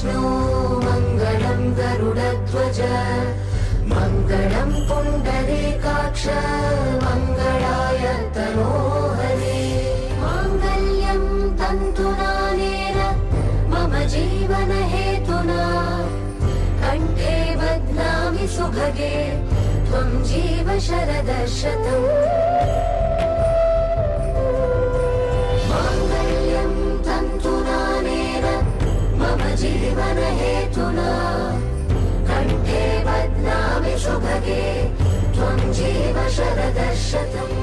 विष्णु मङ्गलं गरुडध्वज मङ्गलं पुण्डरीकाक्ष मङ्गलाय तनोहरे माङ्गल्यं तन्तुनानेन मम जीवनहेतुना कण्ठे बध्नामि सुभगे त्वं जीव शरदः शतम् माङ्गल्यं तन्तुनानेन मम जीवनहेतुना कण्ठे बध्नामि सुभगे त्वं जीव शरदः शतम्